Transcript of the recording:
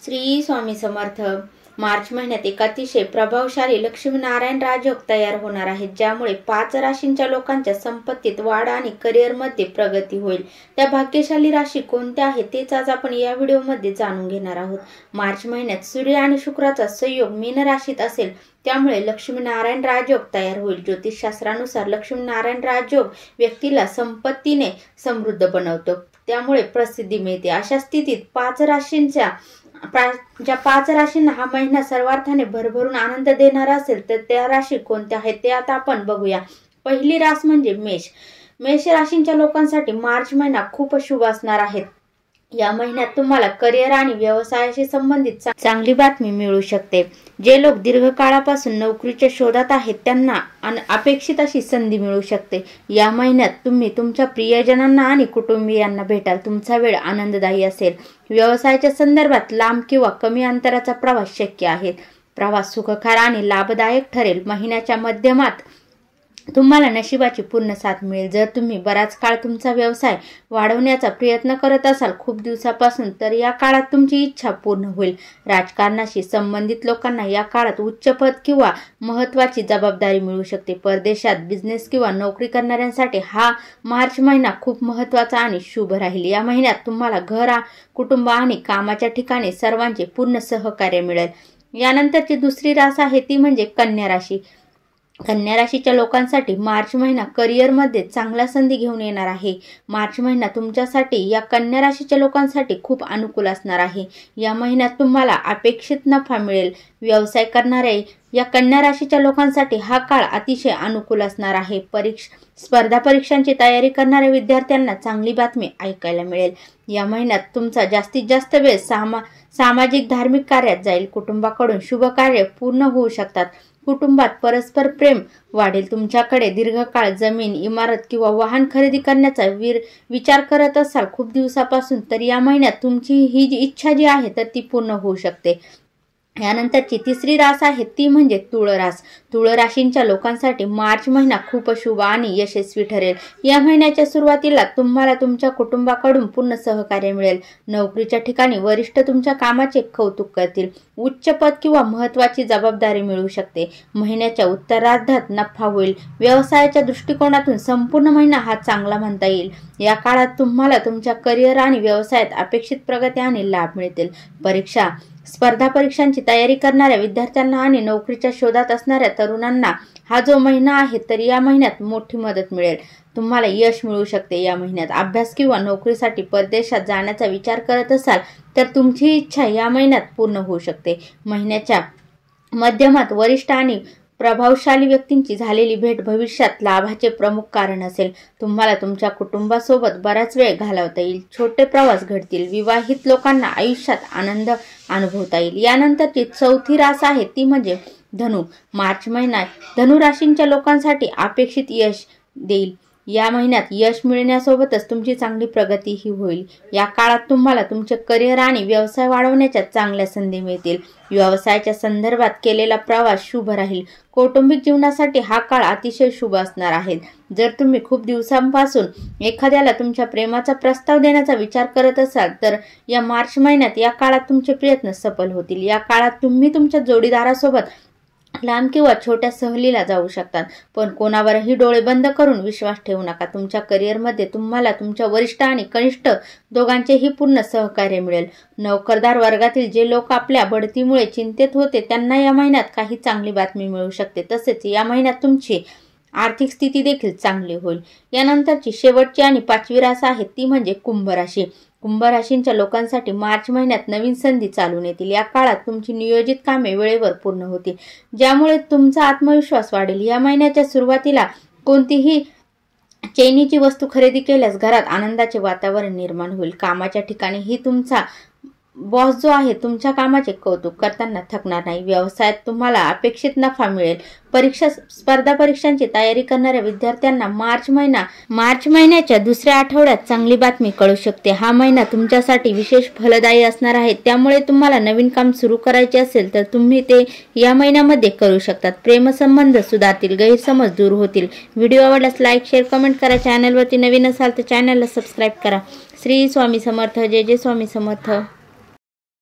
श्री स्वामी समर्थ। मार्च महिन्यात एक अतिशय प्रभावशाली लक्ष्मीनारायण राजयोग तयार होणार आहे, ज्यामुळे 5 राशींच्या लोकांच्या संपत्तीत वाढ आणि करिअर मध्ये प्रगती होईल। त्या भाग्यशाली राशी कोणत्या आहेत तेच आज आपण या व्हिडिओमध्ये जाणून घेणार आहोत। मार्च महिन्यात सूर्य आणि शुक्राचा संयोग मीन राशीत असेल, त्यामुळे लक्ष्मीनारायण राजयोग तयार होईल। ज्योतिषशास्त्रानुसार लक्ष्मीनारायण राजयोग व्यक्तीला संपत्तीने समृद्ध बनवतो, त्यामुळे प्रसिद्धी मिळते। अशा स्थितीत 5 राशींना हा महिना सर्वार्थाने भरभरून आनंद देणारा असेल, तर त्या राशी कोणत्या आहेत ते आता आपण बघूया। पहिली रास म्हणजे मेष राशींच्या लोकांसाठी मार्च महिना खूप शुभ असणार आहे। या महिन्यात तुम्हाला करिअर आणि व्यवसायाशी संबंधित चांगली बातमी मिळू शकते। जे लोक दीर्घकाळापासून नोकरीच्या शोधात आहेत त्यांना अपेक्षित अशी संधी मिळू शकते। या महिन्यात तुम्ही तुमच्या प्रियजनांना आणि कुटुंबियांना भेटाल। तुमचा वेळ आनंददायी असेल। व्यवसायाच्या संदर्भात लांब किंवा कमी अंतराचा प्रवास शक्य आहे। प्रवास सुखकर आणि लाभदायक ठरेल। महिन्याच्या मध्यमात तुम्हाला नशिबाची पूर्ण साथ मिळेल। जर तुम्ही बराच काळ तुमचा व्यवसाय वाढवण्याचा प्रयत्न करत असाल खूप दिवसापासून, तर या काळात तुमची इच्छा पूर्ण होईल। राजकारणाशी संबंधित लोकांना या काळात उच्च पद किंवा महत्त्वाची जबाबदारी मिळू शकते। परदेशात बिझनेस किंवा नोकरी करणाऱ्यांसाठी हा मार्च महिना खूप महत्त्वाचा आणि शुभ राहील। या महिन्यात तुम्हाला घर, कुटुंब आणि कामाच्या ठिकाणी सर्वांचे पूर्ण सहकार्य मिळेल। यानंतरची दुसरी रास आहे ती म्हणजे कन्या राशी। कन्या राशीच्या लोकांसाठी मार्च महिना करिअर मध्ये चांगल्या संधी घेऊन येणार आहे। मार्च महिना तुमच्यासाठी या कन्या राशीच्या लोकांसाठी खूप अनुकूल असणार आहे। या महिन्यात तुम्हाला अपेक्षित नफा मिळेल। व्यवसाय करणारे या कन्या राशीच्या लोकांसाठी हा काळ अतिशय अनुकूल असणार आहे। स्पर्धा परीक्षांची तयारी करणाऱ्या विद्यार्थ्यांना चांगली बातमी ऐकायला मिळेल। या महिन्यात तुमचा जास्तीत जास्त वेळ सामाजिक धार्मिक कार्यात जाईल। कुटुंबाकडून शुभ कार्य पूर्ण होऊ शकतात। कुटुंबात परस्पर प्रेम वाढेल। तुमच्याकडे दीर्घकाळ जमीन, इमारत किंवा वाहन खरेदी करण्याचा विचार करत असाल खूप दिवसापासून, तर या महिन्यात तुमची ही इच्छा जी आहे तर ती पूर्ण होऊ शकते। यानंतरची तिसरी रास आहे ती म्हणजे तुळ रास। तुळ राशींच्या लोकांसाठी मार्च महिना खूप शुभ आणि यशस्वी ठरेल। या महिन्याच्या सुरुवातीला तुम्हाला तुमच्या कुटुंबाकडून पूर्ण सहकार्य मिळेल। नोकरीच्या ठिकाणी वरिष्ठ तुमच्या कामाचे कौतुक करतील। उच्च पद किंवा महत्त्वाची जबाबदारी मिळू शकते। महिन्याच्या उत्तरार्धात नफा होईल। व्यवसायाच्या दृष्टिकोनातून संपूर्ण महिना हा चांगला म्हणता येईल। या काळात तुम्हाला तुमच्या करिअर आणि व्यवसायात अपेक्षित प्रगती आणि लाभ मिळतील। स्पर्धा परीक्षांची तयारी करणाऱ्या विद्यार्थ्यांना आणि नोकरीच्या शोधात असणाऱ्या तरुणांना हा जो महिना आहे तर या महिन्यात मोठी मदत मिळेल। तुम्हाला यश मिळू शकते। या महिन्यात अभ्यास किंवा नोकरीसाठी परदेशात जाण्याचा विचार करत असाल तर तुमची इच्छा या महिन्यात पूर्ण होऊ शकते। महिन्याच्या मध्यमात वरिष्ठ आणि प्रभावशाली व्यक्तींची झालेली भेट भविष्यात लाभाचे प्रमुख कारण असेल। तुम्हाला तुमच्या कुटुंबासोबत बराच वेळ घालवता येईल। छोटे प्रवास घडतील। विवाहित लोकांना आयुष्यात आनंद अनुभवता येईल। यानंतरची चौथी रास आहे ती म्हणजे धनु। मार्च महिना धनु राशींच्या लोकांसाठी अपेक्षित यश देईल। या महिन्यात यश मिळण्यासोबतच तुमची चांगली प्रगतीही होईल। या काळात तुम्हाला तुमचे करिअर आणि व्यवसाय वाढवण्याच्या चांगल्या संधी मिळतील। व्यवसायाच्या संदर्भात केलेला प्रवास शुभ राहील। कौटुंबिक जीवनासाठी हा काळ अतिशय शुभ असणार आहे। जर तुम्ही खूप दिवसांपासून एखाद्याला तुमच्या प्रेमाचा प्रस्ताव देण्याचा विचार करत असाल तर या मार्च महिन्यात या काळात तुमचे प्रयत्न सफल होतील। या काळात तुम्ही तुमच्या जोडीदारासोबत लांब किंवा छोट्या सहलीला जाऊ शकतात, पण कोणावरही डोळे बंद करून विश्वास ठेवू नका। तुमच्या करिअरमध्ये तुम्हाला तुमच्या वरिष्ठ आणि कनिष्ठ दोघांचेही पूर्ण सहकार्य मिळेल। नोकरदार वर्गातील जे लोक आपल्या बढतीमुळे चिंतित होते त्यांना या महिन्यात काही चांगली बातमी मिळू शकते। तसेच या महिन्यात तुमची आर्थिक स्थिती देखील चांगली होईल। यानंतरची शेवटची आणि 5वी रास आहे ती म्हणजे कुंभ राशी। कुंभ राशींच्या लोकांसाठी मार्च महिन्यात नवीन संधी चालून येतील। या काळात तुमची नियोजित कामे वेळेवर पूर्ण होतील, ज्यामुळे तुमचा आत्मविश्वास वाढेल। या महिन्याच्या सुरुवातीला कोणतीही चैनीची वस्तू खरेदी केल्यास घरात आनंदाचे वातावरण निर्माण होईल। कामाच्या ठिकाणीही तुमचा बॉस जो आहे तुमच्या कामाचे कौतुक करताना थकणार नाही। व्यवसायात तुम्हाला अपेक्षित नफा मिळेल। स्पर्धा परीक्षांची तयारी करणाऱ्या विद्यार्थ्यांना मार्च महिन्याच्या दुसऱ्या आठवड्यात चांगली बातमी कळू शकते। हा महिना तुमच्यासाठी विशेष फलदायी असणार आहे, त्यामुळे तुम्हाला नवीन काम सुरू करायचे असेल तर तुम्ही ते या महिन्यामध्ये करू शकतात। प्रेमसंबंध सुधारतील। गैरसमज दूर होतील। व्हिडिओ आवडल्यास लाईक, शेअर, कमेंट करा। चॅनलवरती नवीन असाल तर चॅनलला सबस्क्राईब करा। श्री स्वामी समर्थ। जय जय स्वामी समर्थ।